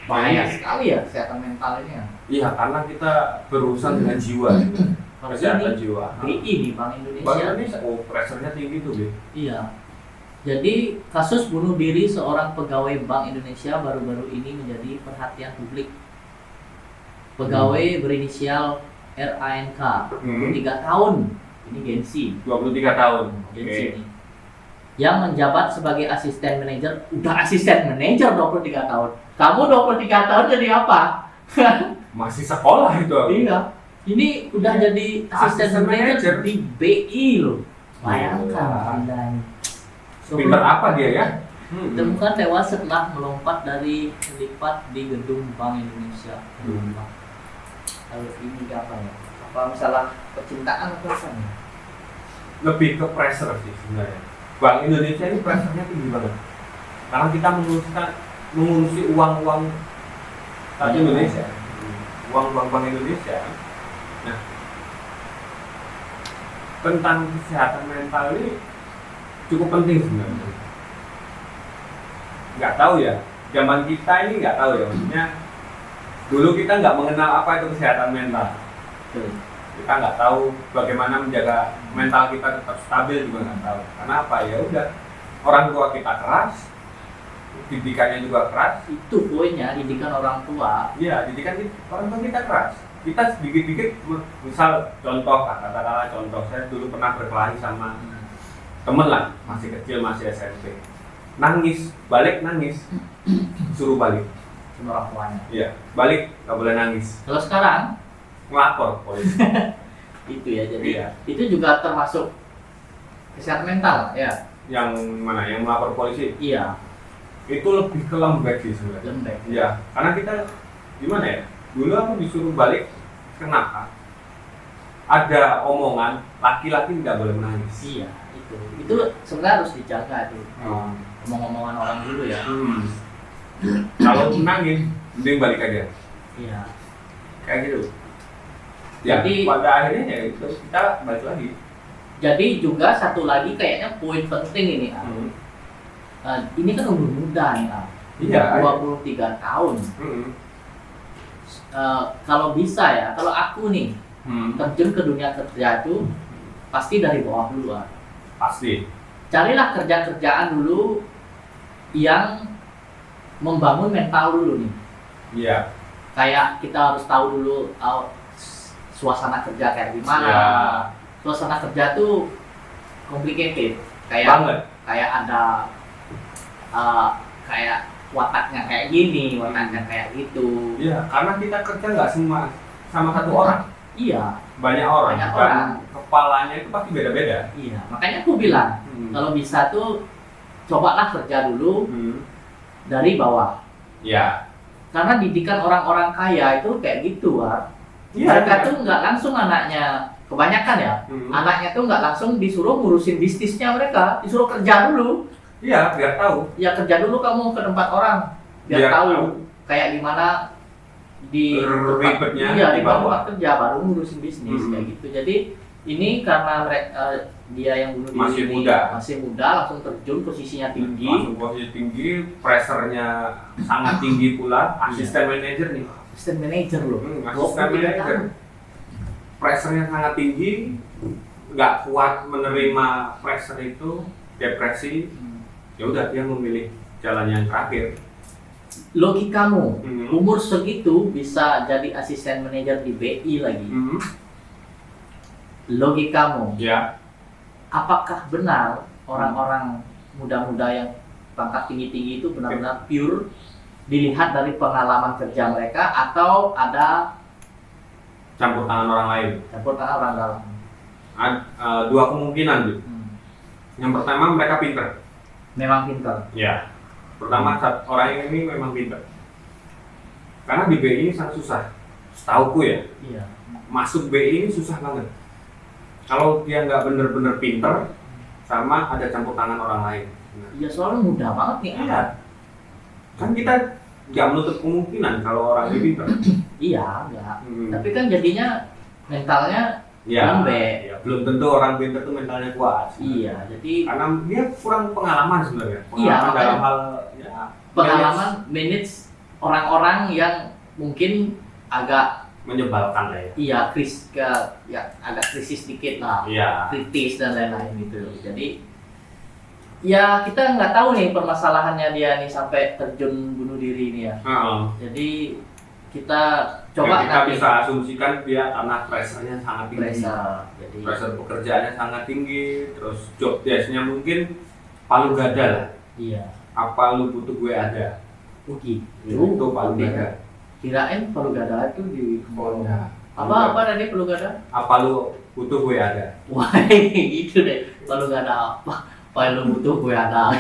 bahaya sekali ya kesehatan mental ini ya. Iya, karena kita berurusan dengan jiwa. Kalau Kesehatan ini jiwa. BI nih Bank Indonesia. Bank Indonesia, pressure-nya tinggi tuh, Bi. Iya. Jadi kasus bunuh diri seorang pegawai Bank Indonesia baru-baru ini menjadi perhatian publik. Pegawai berinisial RANK, 23 tahun, ini Gensi. 23 tahun. Gensi ini. Yang menjabat sebagai asisten manajer, udah asisten manajer 23 tahun. Kamu 23 tahun jadi apa? Masih sekolah itu. Iya. Ini udah jadi asisten manajer di BI loh. Bayangkan gila ini. Pinter apa dia ya? Ditemukan tewas setelah melompat dari lipat di gedung Bank Indonesia. Kalau ini apa ya? Apa masalah percintaan atau apa ya? Lebih ke pressure sih sebenarnya. Bank Indonesia ini pressure-nya tinggi banget. Karena kita mengurusi uang-uang Indonesia. Uang-uang Bank Indonesia. Nah, tentang kesehatan mental ini cukup penting sebenarnya. Nggak tahu ya, zaman kita ini nggak tahu ya, maksudnya dulu kita nggak mengenal apa itu kesehatan mental. Kita nggak tahu bagaimana menjaga mental kita tetap stabil juga nggak tahu. Karena apa ya udah orang tua kita keras, didikannya juga keras. Itu poinnya, didikan orang tua. Iya, didikan orang tua kita keras. Kita sedikit-sedikit, misal contoh, katakanlah contoh, saya dulu pernah berkelahi sama temen lah, masih kecil, masih SMP. Nangis, balik nangis, suruh balik. Sama orang tuanya. Iya, balik, nggak boleh nangis. Kalau sekarang Ngelapor polisi. itu ya, jadi Iya. itu juga termasuk kesehatan mental ya. Yang mana? Yang melapor polisi? Iya, Itu lebih ke lembek sih sebenarnya. lembek. Iya, karena kita gimana ya? Dulu aku disuruh balik, kenapa? Ada omongan laki-laki nggak boleh menangis. Iya, itu sebenarnya harus dijaga tuh. Oh. Omong-omongan orang dulu ya. Kalau menangis, mending balik aja. Iya. Kayak gitu. Ya, Jadi- pada akhirnya ya itu kita balik lagi. Jadi juga satu lagi kayaknya poin penting ini, Al. Ini kan umur muda nih, Al. Iya. 23 tahun. Kalau bisa ya, kalau aku nih terjun ke dunia kerja itu pasti dari bawah dulu, Al. Pasti. Carilah kerjaan dulu yang membangun mental dulu nih. Iya. Kayak kita harus tahu dulu suasana kerja kayak gimana. Ya. Suasana kerja tuh complicated. Banget. Kayak ada kayak wataknya kayak gini, wataknya kayak gitu. Iya, karena kita kerja nggak semua sama satu orang. Iya, Banyak orang. Banyak Dan orang. kepalanya itu pasti beda-beda. iya. Makanya aku bilang kalau bisa tuh cobalah kerja dulu dari bawah. Iya. Karena didikan orang-orang kaya itu kayak gitu, Wak. Iya. Mereka tuh nggak langsung anaknya, kebanyakan ya, anaknya tuh nggak langsung disuruh ngurusin bisnisnya mereka, disuruh kerja dulu. Iya, biar tahu. Ya kerja dulu kamu ke tempat orang, biar tahu kayak gimana di Ribetnya iya, di di bawah. tempat kerja baru ngurusin bisnis kayak gitu. Jadi ini karena mereka dia yang bunuh Masih diri ini muda. masih muda langsung terjun posisinya tinggi. Langsung posisi tinggi, pressure-nya sangat tinggi pula. Asisten manajer nih. Assistant manager loh. Asisten 23 manajer. tahun. Pressure-nya sangat tinggi, nggak kuat menerima pressure itu, depresi. Ya udah dia memilih jalan yang terakhir. Logikamu umur segitu bisa jadi asisten manajer di BI lagi. Logikamu, Ya. apakah benar orang-orang muda-muda yang pangkat tinggi-tinggi itu benar-benar pure dilihat dari pengalaman kerja mereka atau ada Campur tangan orang lain. campur tangan orang dalam? Dua kemungkinan gitu. Yang pertama mereka pinter. Memang pintar. Ya. Pertama orang ini memang pinter. Karena di BI ini sangat susah. Setauku ya. Iya. Masuk BI ini susah banget. Kalau dia nggak bener-bener pinter, sama ada campur tangan orang lain. Iya, soalnya mudah banget nih. Iya. Kan kita nggak menutup kemungkinan kalau orang ini pinter. Iya, enggak. Tapi kan jadinya mentalnya Ya, lembek. ya, belum tentu orang pinter tuh mentalnya kuat. Iya, jadi Karena dia kurang pengalaman sebenarnya. Iya, Pengalaman dalam makanya. hal ya, pengalaman manage orang-orang yang mungkin agak menyebalkan lah ya. iya agak krisis dikit lah, Iya. kritis dan lain-lain gitu. Jadi ya kita nggak tahu nih permasalahannya dia nih sampai terjun bunuh diri ini ya. Jadi kita coba kita nanti bisa asumsikan dia karena pressure-nya sangat tinggi. Jadi Pressure pekerjaannya sangat tinggi, terus job desk-nya mungkin palu gada lah. iya. Apa lu butuh gue ada? Ugi. Itu palu gada. Kirain palu gada itu di Oh, ya. apa tadi palu gada? Apa lu butuh gue ada? Wah, itu deh palu gada apa? Palu butuh gue ada.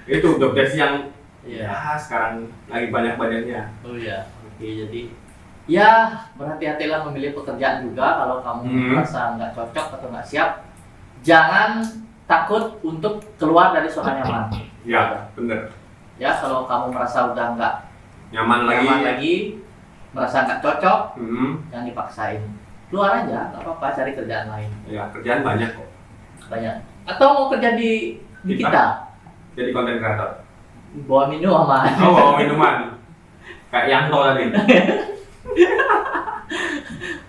Itu job desk yang Iya. ya sekarang lagi banyak-banyaknya. Oh iya. Oke, jadi ya berhati-hatilah memilih pekerjaan juga kalau kamu merasa nggak cocok atau nggak siap. Jangan takut untuk keluar dari zona nyaman. Ya, bener. Ya, kalau kamu merasa udah nggak Nyaman lagi, merasa nggak cocok, Hmm. jangan dipaksain. Keluar aja, nggak apa-apa, cari kerjaan lain. Ya, kerjaan banyak kok. Banyak. Atau mau kerja di kita, Jadi konten kreator. bawa minum sama. Oh, bawa minuman. Kayak Yanto tadi.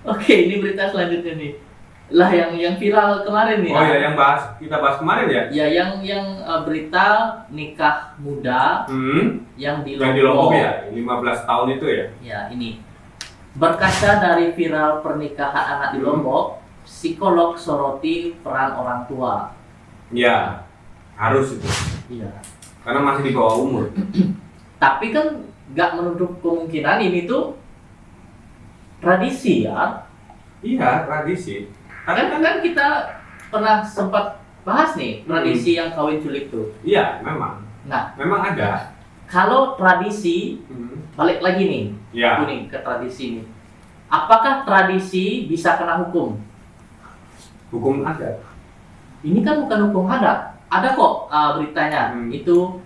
Oke, ini berita selanjutnya nih. Lah yang viral kemarin nih. Oh ya, yang kita bahas kemarin ya? Ya yang berita nikah muda yang di Yang di Lombok ya, 15 tahun itu ya? Ya, ini. Berkaca dari viral pernikahan anak di Lombok, psikolog soroti peran orang tua. Ya, harus itu. Iya. Karena masih di bawah umur. Tapi kan nggak menutup kemungkinan ini tuh tradisi ya. Iya, tradisi. Kan kita pernah sempat bahas nih tradisi yang kawin culik tuh. Iya, memang. Nah, memang ada. Kalau tradisi, balik lagi nih, ya. Nih ke tradisi ini. Apakah tradisi bisa kena hukum? Hukum adat. Ini kan bukan hukum adat. Ada kok beritanya. Itu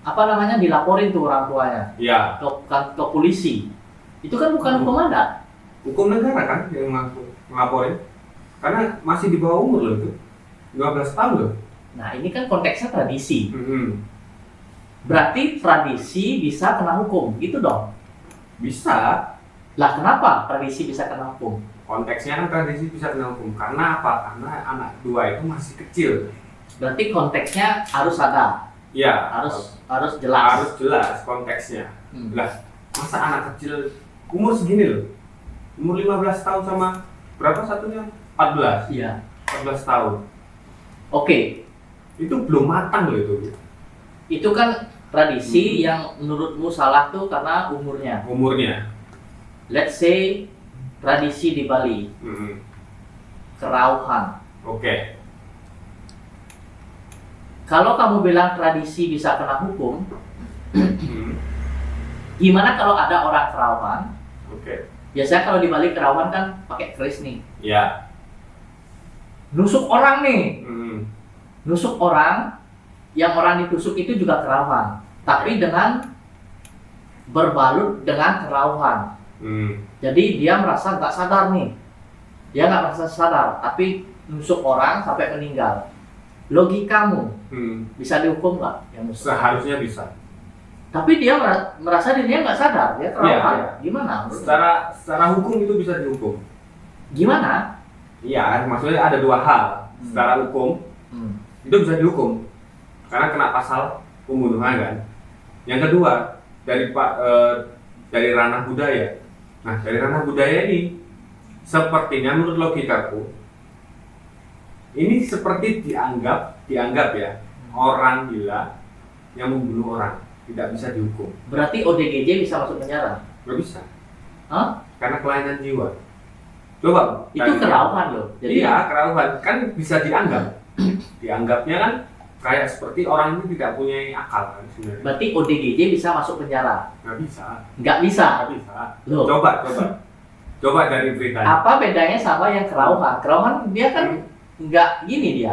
apa namanya dilaporin tuh orang tuanya. Iya. Ke polisi. Itu kan bukan hukum adat. Hukum negara kan yang ngelaporin. Karena masih di bawah umur loh itu. 15 tahun loh. Nah, ini kan konteksnya tradisi. Berarti tradisi bisa kena hukum, gitu dong? Bisa. Lah kenapa tradisi bisa kena hukum? Konteksnya kan tradisi bisa kena hukum. Karena apa? Karena anak dua itu masih kecil. Berarti konteksnya harus ada. Iya. Harus jelas. Harus jelas konteksnya. Lah, masa anak kecil umur segini loh. Umur 15 tahun sama berapa satunya? 14. Iya. 14 tahun. Oke. Itu belum matang loh itu. Itu kan tradisi yang menurutmu salah tuh karena umurnya. Umurnya. Let's say tradisi di Bali. Kerauhan. Oke. Kalau kamu bilang tradisi bisa kena hukum, gimana kalau ada orang kerauhan? Oke. Biasanya kalau di Bali kerauhan kan pakai keris nih. Ya. Nusuk orang nih. Nusuk orang, yang orang ditusuk itu juga kerauhan, tapi dengan berbalut dengan kerauhan. Jadi dia merasa nggak sadar nih, dia nggak merasa sadar, tapi nusuk orang sampai meninggal. Logikamu bisa dihukum nggak? Yang seharusnya bisa. Tapi dia merasa dirinya nggak sadar, dia kerauhan. Ya. Gimana? Secara hukum itu bisa dihukum. Gimana? Iya, maksudnya ada dua hal. Secara hukum itu bisa dihukum karena kena pasal pembunuhan kan. Yang kedua dari ranah budaya. Nah, dari ranah budaya ini sepertinya menurut logikaku ini seperti dianggap ya orang gila yang membunuh orang tidak bisa dihukum. Berarti ODGJ bisa masuk penjara? Nggak bisa. Hah? Karena kelainan jiwa. Coba. Itu kerauhan loh. Jadi iya, kerauhan kan bisa dianggap. Dianggapnya kan kayak seperti orang itu tidak punya akal kan sebenarnya. Berarti ODGJ bisa masuk penjara? Nggak bisa. Nggak bisa? Nggak bisa. Loh. Coba dari beritanya. Apa bedanya sama yang kerauhan? Kerauhan dia kan nggak gini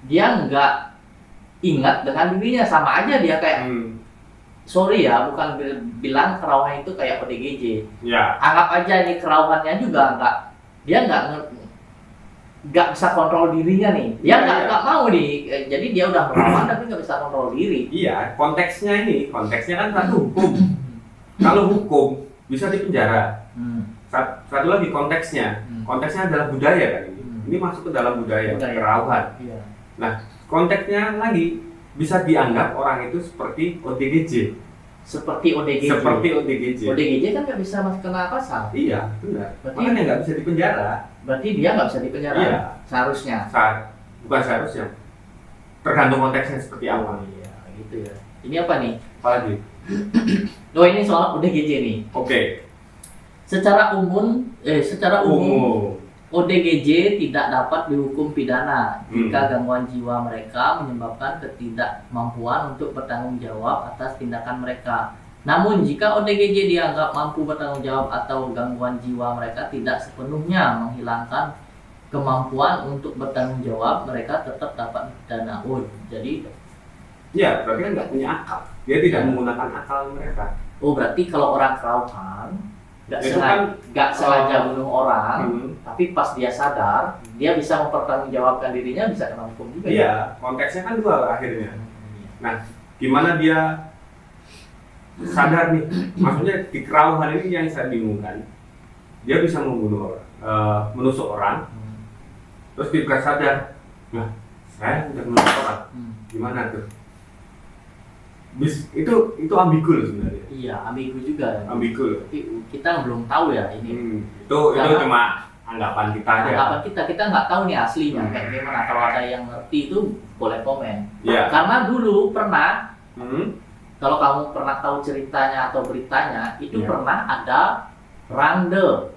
dia nggak ingat dengan dirinya, sama aja dia kayak sorry ya, bukan bilang kerauhan itu kayak ODGJ. Ya. Anggap aja ini kerauhannya juga dia nggak bisa kontrol dirinya nih. Dia nggak mau nih. Jadi dia udah melawan tapi nggak bisa kontrol diri. Iya, konteksnya kan satu hukum. Kalau hukum bisa dipenjara. Satu lagi konteksnya. Konteksnya adalah budaya kan ini. Ini masuk ke dalam budaya. Kerauhan. Iya. Nah, konteksnya lagi bisa dianggap orang itu seperti ODGJ. Seperti ODGJ. ODGJ kan nggak bisa masuk kena pasal. Iya, benar. Makanya nggak bisa dipenjara. Berarti dia nggak bisa dipenjara. Iya. Seharusnya. Bukan seharusnya. Tergantung konteksnya seperti apa. Iya, gitu ya. Ini apa nih? Apalagi? Oh, ini soal ODGJ nih. Oke. Secara umum ODGJ tidak dapat dihukum pidana jika gangguan jiwa mereka menyebabkan ketidakmampuan untuk bertanggung jawab atas tindakan mereka. Namun jika ODGJ dianggap mampu bertanggung jawab atau gangguan jiwa mereka tidak sepenuhnya menghilangkan kemampuan untuk bertanggung jawab, mereka tetap dapat dipidana. Oh, jadi ya berarti kan nggak punya akal. Dia tidak menggunakan akal mereka. Oh, berarti kalau orang kerauhan nggak sengaja bunuh orang, tapi pas dia sadar, dia bisa mempertanggungjawabkan dirinya, bisa kena hukum juga. Iya, konteksnya kan dua akhirnya. Nah, gimana dia sadar nih? Maksudnya di kerauhan ini yang saya bingungkan, dia bisa membunuh orang, menusuk orang, Terus dia sadar, nah saya udah menusuk orang, gimana tuh? Itu ambigu loh sebenarnya. Iya, ambigu juga. Ambigu loh. Kita belum tahu ya ini. Itu cuma anggapan kita aja. Anggapan kita nggak tahu nih aslinya kayak gimana. Kalau ada yang ngerti itu boleh komen. Yeah. Karena dulu pernah, kalau kamu pernah tahu ceritanya atau beritanya, itu pernah ada rande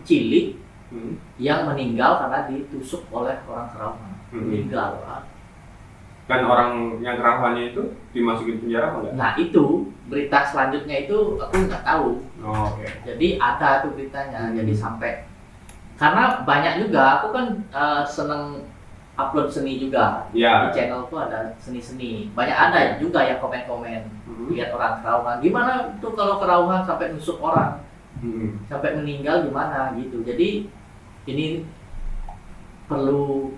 cilik yang meninggal karena ditusuk oleh orang Kerawang. Meninggal. Dan orang yang Kerawannya itu dimasukin penjara apa enggak? Nah itu berita selanjutnya itu aku nggak tahu. Oke. Jadi ada tuh beritanya. Jadi sampai karena banyak juga aku kan seneng upload seni juga. Di channel tuh ada seni-seni. Banyak ada juga yang komen-komen lihat orang Kerawang. Gimana tuh kalau Kerawang sampai nusuk orang, sampai meninggal gimana gitu. Jadi ini perlu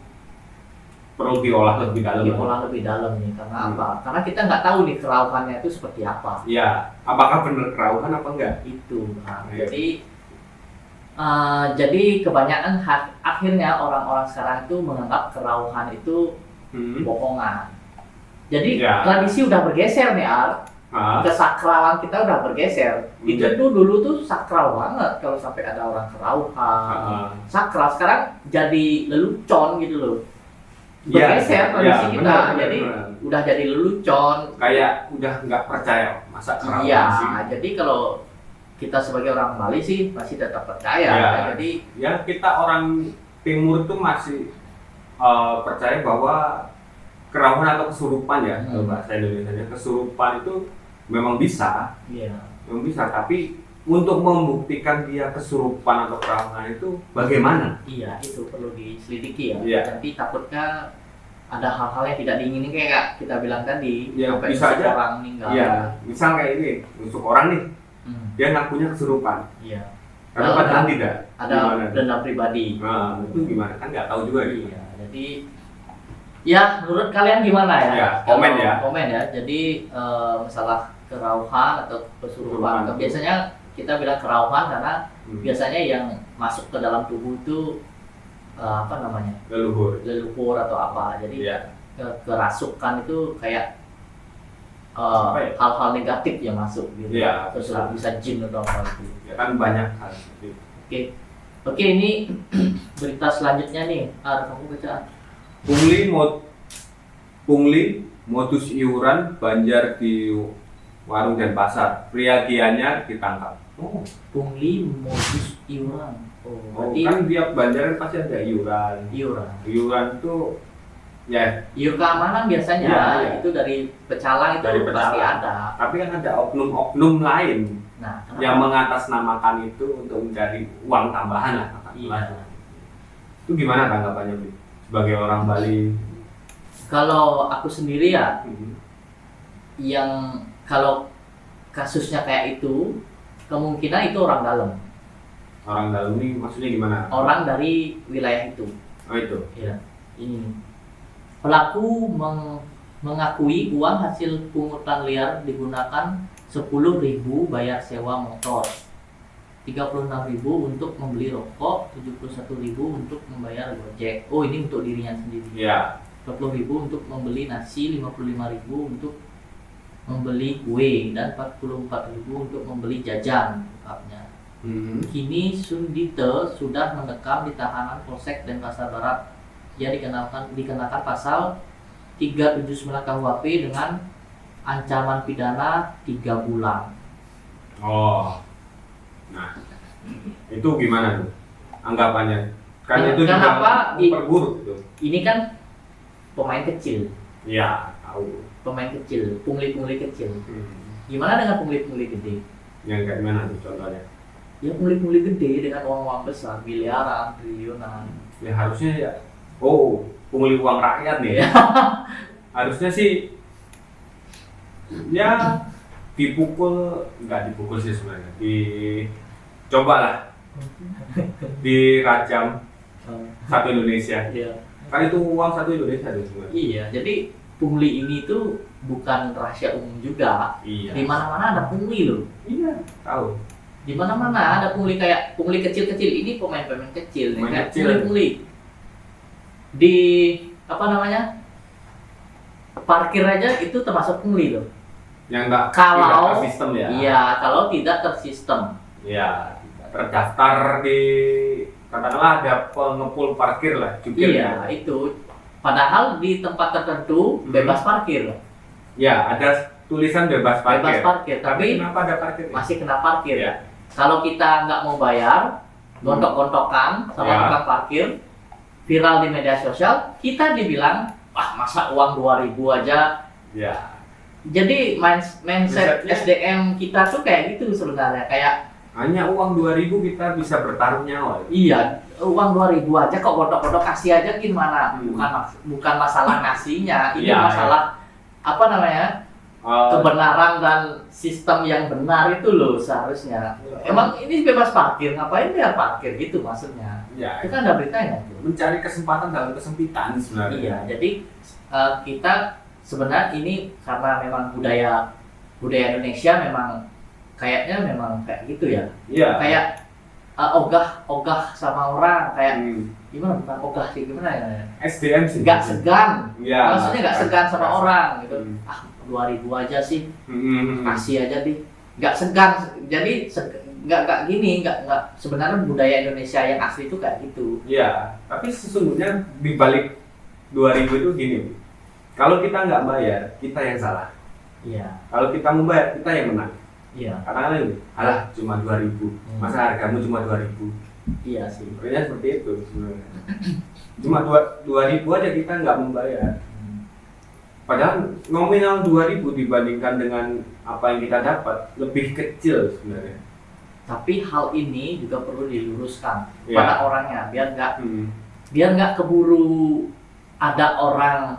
diolah lebih dalam. Diolah lebih dalam nih, karena apa? Karena kita nggak tahu nih Kerawannya itu seperti apa. Iya, apakah benar Kerawan apa enggak? Itu. Nah, jadi kebanyakan akhirnya orang-orang sekarang itu menganggap Kerawan itu bohongan. Jadi tradisi udah bergeser nih, Al. Kesakralan kita udah bergeser. Itu tuh dulu tuh sakral banget kalau sampai ada orang Kerawan. Sakral sekarang jadi lelucon gitu loh. Bergeser tradisi kita, jadi udah jadi lelucon. Kayak udah nggak percaya masa Kerawan sih. Iya, jadi kalau kita sebagai orang Bali sih masih tetap percaya. Jadi kita orang Timur tuh masih percaya bahwa Kerawan atau kesurupan ya, kalau bahasa Indonesia kesurupan itu memang bisa. Memang bisa, tapi untuk membuktikan dia kesurupan atau Kerawan itu bagaimana? Iya, itu perlu diselidiki ya. Nanti takutnya ada hal-hal yang tidak diingini kayak kita bilang tadi. Sampai bisa aja orang meninggal. Misal kayak ini, nusuk orang nih, dia ngakunya kesurupan. Karena padahal tidak. Ada dendam pribadi. Nah, itu gimana? Kan nggak tahu juga gitu. Jadi ya menurut kalian gimana ya? Komen ya. Jadi masalah Kerawan atau kesurupan. Biasanya kita bilang Kerawan karena biasanya yang masuk ke dalam tubuh itu apa namanya? Leluhur atau apa. Jadi kerasukan itu kayak hal-hal negatif yang masuk gitu. Bisa jin atau apa gitu. Ya kan banyak hal. Oke, ini berita selanjutnya nih. Kamu baca. Pungli modus iuran Banjar di warung dan pasar. Pria Gianyar ditangkap. Pungli modus iuran. Berarti kan tiap Banjar pasti ada iuran. Iuran itu iur keamanan biasanya itu dari pecalang itu pasti ada. Tapi kan ada oknum-oknum lain yang mengatasnamakan itu untuk mencari uang tambahan lah. Itu gimana tanggapannya, Bli? Sebagai orang Bali? Kalau aku sendiri ya, yang kalau kasusnya kayak itu, kemungkinan itu orang dalam. Orang dalam ini maksudnya gimana? Orang dari wilayah itu. Oh itu? Iya. Ini pelaku mengakui uang hasil pungutan liar digunakan 10.000 bayar sewa motor, 36.000 untuk membeli rokok, 71.000 untuk membayar gojek. Oh ini untuk dirinya sendiri. 20.000 untuk membeli nasi, 55.000 untuk membeli kue, dan 44.000 untuk membeli jajan. Kini Sundite sudah mendekam di tahanan Polsek Denpasar Barat. Dia dikenakan pasal 379 KUHP dengan ancaman pidana 3 bulan. Nah, itu gimana tuh anggapannya? Kan itu juga memperburuk itu. Ini kan pemain kecil. Iya, tahu. Pemain kecil, pungli-pungli kecil. Gimana dengan pungli-pungli gede? Yang kayak gimana tuh contohnya? Ya pungli-pungli gede dengan uang-uang besar, miliaran, triliunan. Ya harusnya ya. Pungli uang rakyat nih. Harusnya sih ya nggak dipukul sih sebenarnya. Cobalah dirajam satu Indonesia. Kan itu uang satu Indonesia tuh sebenarnya. Iya, jadi pungli ini tuh bukan rahasia umum juga. Di mana-mana ada pungli loh. Iya, tahu. Di mana-mana ada pungli, kayak pungli kecil-kecil ini pemain-pemain kecil nih, kayak pungli-pungli. di apa namanya parkir aja itu termasuk pungli loh. Yang tidak Kalau tersistem ya. Iya, kalau tidak tersistem. Ya, terdaftar di katakanlah ada pengepul parkir lah juga. Iya, itu. Padahal di tempat tertentu bebas parkir. Ya, ada tulisan bebas parkir. Bebas parkir, tapi kenapa ada parkir? masih kena parkir. Ya. Kalau kita nggak mau bayar, gontok-gontokan sama Ya. tukang parkir, viral di media sosial, kita dibilang, "Wah, masa uang 2.000 aja." Ya. Jadi mindset Mindsetnya- SDM kita tuh kayak gitu sebenarnya, kayak Hanya uang 2.000 kita bisa bertaruh nyawa. iya, uang 2.000 aja kok gontok-gontok, kasih aja gimana? Bukan masalah ngasihnya, ini Iya, masalah apa namanya? Kebenaran dan sistem yang benar itu loh seharusnya. Emang ini bebas parkir, ngapain biar parkir gitu maksudnya? Ya, Itu kan ada beritanya tuh. mencari kesempatan dalam kesempitan sebenarnya. Iya, jadi kita sebenarnya ini karena memang budaya Indonesia memang kayaknya memang kayak gitu ya. Iya. Kayak ogah sama orang, kayak Hmm. gimana, bukan ogah sih, gimana ya? SDM sih. Nggak segan. Iya. Maksudnya nggak segan sama orang gitu. Hmm. Ah, 2.000 aja sih, Hmm. kasih aja deh. Nggak segan. Jadi nggak gini, nggak sebenarnya budaya Indonesia yang asli itu kayak gitu. Iya, tapi sesungguhnya di balik 2.000 itu gini, Bu. Kalau kita nggak bayar, kita yang salah. Iya, Kalau kita membayar, kita yang menang. iya, Katakanlah ini, alah cuma 2.000, masa hargamu cuma 2.000. iya sih. Sebenarnya seperti itu sebenarnya. Cuma 2.000 aja kita nggak membayar. Padahal nominal 2.000 dibandingkan dengan apa yang kita dapat lebih kecil sebenarnya. Tapi hal ini juga perlu diluruskan Iya. pada orangnya, biar nggak keburu ada orang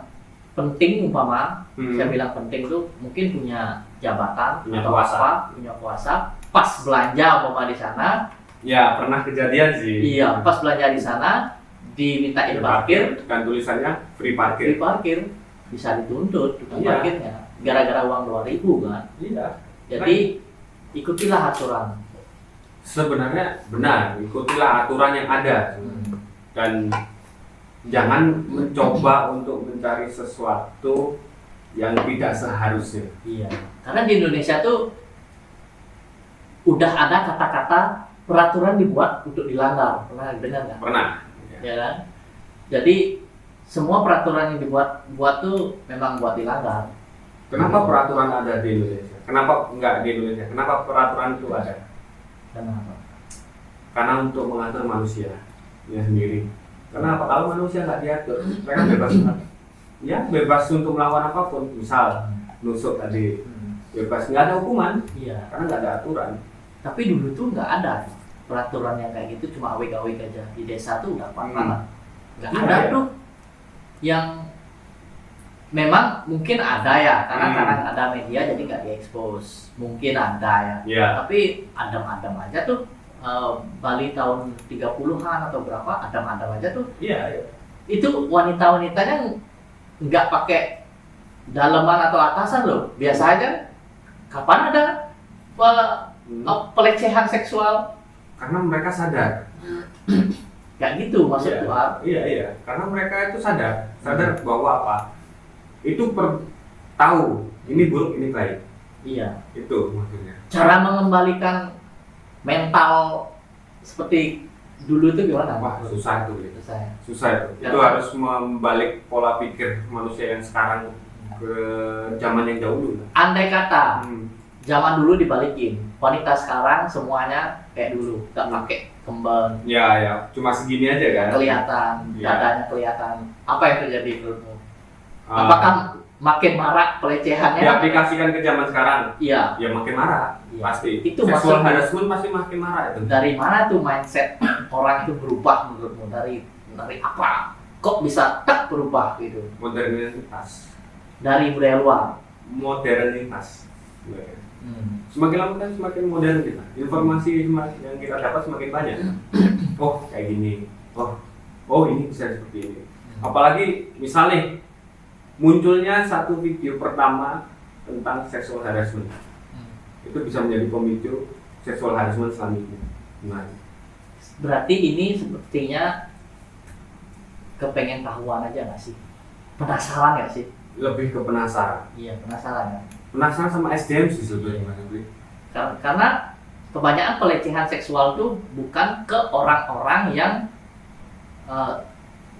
penting umpama, saya bilang penting tuh mungkin punya jabatan Punya atau kuasa. apa, punya kuasa, pas belanja umpama di sana, Ya pernah kejadian sih. iya pas belanja di sana dimintain parkir, kan tulisannya free free parkir. parkir, bisa dituntut tukang Iya. parkirnya gara-gara uang 2.000 kan. Iya. Jadi ikutilah aturan. Sebenarnya benar, ikutilah aturan yang ada dan jangan mencoba untuk mencari sesuatu yang tidak seharusnya. Iya, karena di Indonesia tuh udah ada kata-kata peraturan dibuat untuk dilanggar. Pernah dengar nggak? Pernah. Ya kan? Jadi semua peraturan yang buat tuh memang buat dilanggar. Kenapa peraturan ada di Indonesia? Kenapa enggak di Indonesia? Kenapa peraturan itu ada? Kenapa? Karena untuk mengatur manusia sendiri. Kenapa? Kalau manusia nggak diatur, mereka bebas. Ya bebas untuk melawan apapun. Misal nusuk tadi, bebas, nggak ada hukuman Iya. karena nggak ada aturan. Tapi dulu tuh nggak ada peraturan yang kayak gitu, cuma awik-awik aja. Di desa tuh udah kuat banget. Nggak Iya, ada iya. tuh yang memang mungkin ada ya, karena ada media jadi nggak diekspos. Mungkin ada ya. Ya. Tapi adem-adem aja tuh, Bali tahun 30-an atau berapa, adem-adem aja tuh. Iya. Iya. Itu wanita-wanitanya nggak pakai daleman atau atasan loh, biasa aja. Kapan ada pelecehan seksual? Karena mereka sadar. Kayak gitu maksud Iya. gua. Iya. Karena mereka itu sadar bahwa apa? Itu tahu ini buruk, ini baik. Iya. Itu maksudnya. Cara mengembalikan mental seperti dulu itu gimana? Wah, susah itu. Menurut saya. Susah itu. Ya. Itu harus membalik pola pikir manusia yang sekarang ke zaman yang jauh dulu. Andai kata Hmm. zaman dulu dibalikin, wanita sekarang semuanya kayak dulu, nggak pakai kemben, Ya, cuma segini aja kan. kelihatan, Iya. dadanya kelihatan. Apa yang terjadi menurutmu? Ah, Apakah makin marak pelecehannya? diaplikasikan ke zaman sekarang? Iya. Ya makin marah, Iya. pasti. Itu Sexual maksud- harassment pasti makin marah itu. Dari mana tuh mindset orang itu berubah menurutmu? Dari apa? Kok bisa tak berubah gitu? Modernitas. Dari budaya luar. Modernitas. Semakin lama kan semakin modern kita. Informasi yang kita dapat semakin banyak. Oh, kayak gini. Oh, ini bisa seperti ini. Apalagi misalnya munculnya satu video pertama tentang sexual harassment. Itu bisa menjadi pemicu sexual harassment selanjutnya. Nah, Berarti ini sepertinya kepengen tahuan aja nggak sih? Penasaran nggak sih? Lebih ke penasaran. Iya, penasaran ya. Penasaran sama SDM sih sebenarnya. Karena kebanyakan pelecehan seksual tuh bukan ke orang-orang yang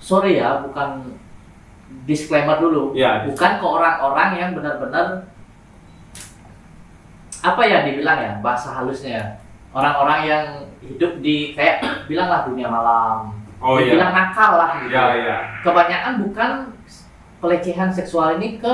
sorry ya, bukan disclaimer dulu. Ya, bukan ke orang-orang yang benar-benar apa ya dibilang ya, bahasa halusnya. Orang-orang yang hidup di kayak bilanglah dunia malam. Oh iya. Bilang nakal lah gitu. Iya, iya. Kebanyakan bukan pelecehan seksual ini ke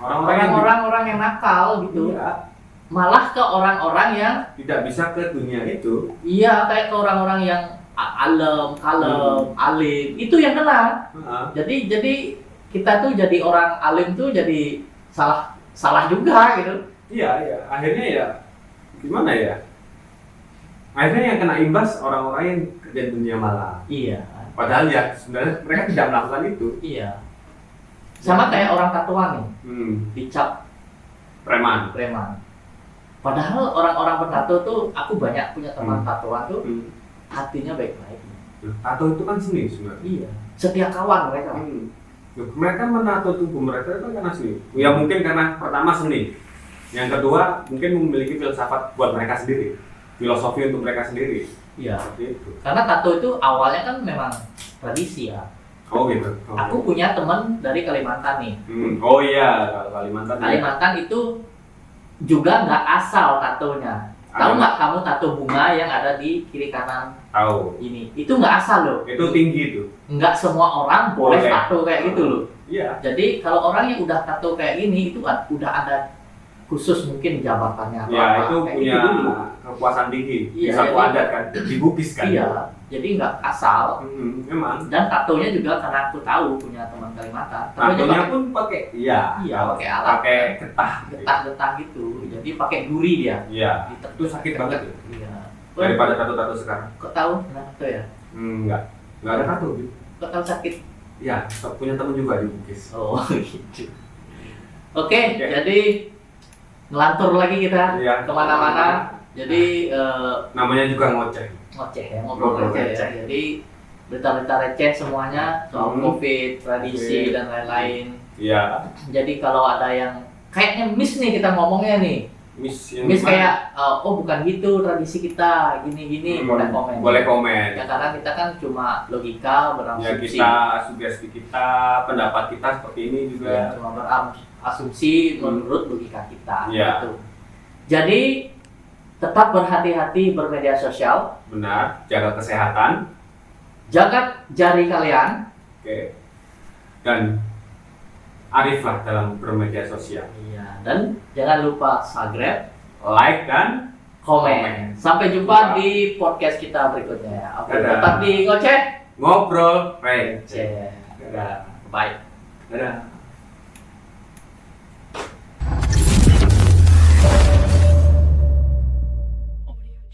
Orang-orang yang nakal gitu. Iya. Malah ke orang-orang yang Tidak bisa ke dunia itu. iya kayak ke orang-orang yang kalem, alim. Itu yang kena. Jadi kita tuh jadi orang alim tuh jadi salah juga gitu. Iya, iya. Akhirnya ya gimana ya? Akhirnya yang kena imbas orang-orang yang kerja dunia malam. Iya. Padahal ya sebenarnya mereka tidak melakukan itu. Iya. Sama kayak orang tatoan nih, dicap preman. Padahal orang-orang bertato tuh, aku banyak punya teman tatoan tuh, hatinya baik-baik. Tato itu kan seni sebenarnya. Iya. Setia kawan mereka. Mereka menato tubuh mereka itu karena seni. Ya mungkin karena pertama seni. Yang kedua mungkin memiliki filsafat buat mereka sendiri. Filosofi untuk mereka sendiri. Iya. Gitu. Karena tato itu awalnya kan memang tradisi ya. Oh gitu. Aku punya teman dari Kalimantan nih. Oh iya, Kalimantan. Kalimantan itu juga nggak asal tatonya. Tahu nggak kamu tato bunga yang ada di kiri kanan? Tahu. Ini itu nggak asal loh. Itu tinggi tuh. Nggak semua orang boleh tato kayak gitu loh. Iya. Jadi kalau orang yang udah tato kayak gini itu udah ada khusus mungkin jabatannya atau ya, apa. itu kayak punya gitu dulu. kekuasaan tinggi. Iya, Bisa jadi- adat kan, di Bugis kan. Iya. Jadi nggak asal. Memang. Dan tatonya juga karena aku tahu punya teman Kalimantan. Tatonya pun pakai, iya, pakai alat. pakai getah. Getah-getah gitu. Jadi pakai duri dia. Iya. Ditek- Itu sakit banget ya. Iya. Daripada tato-tato sekarang. Kok tahu kenapa ya? Enggak ada tato gitu. Kok tahu sakit? Ya, punya temen juga di Bugis. Oh gitu. Oke, jadi ngelantur lagi kita Iya. kemana-mana. Jadi Namanya juga ngoceh. ngoceh ya, ngobrol receh ya. Jadi berita-berita receh semuanya soal COVID, tradisi dan lain-lain. Iya. Jadi kalau ada yang kayaknya miss nih kita ngomongnya nih. Miss Kayak oh bukan gitu tradisi kita gini-gini, boleh komen. Boleh komen. Ya karena kita kan cuma logika Ya berasumsi. kita sugesti kita, pendapat kita seperti ini Ya, juga. cuma berasumsi menurut logika kita. Ya. Gitu. Jadi tetap berhati-hati bermedia sosial, Benar, jaga kesehatan. jaga jari kalian. Oke. Dan ariflah dalam bermedia sosial. Iya, dan jangan lupa subscribe, Like dan komen. Sampai jumpa di podcast kita berikutnya. Oke, Dadah. tetap di ngoceh. ngobrol. Baik. Dadah. Dadah. Bye. Dadah.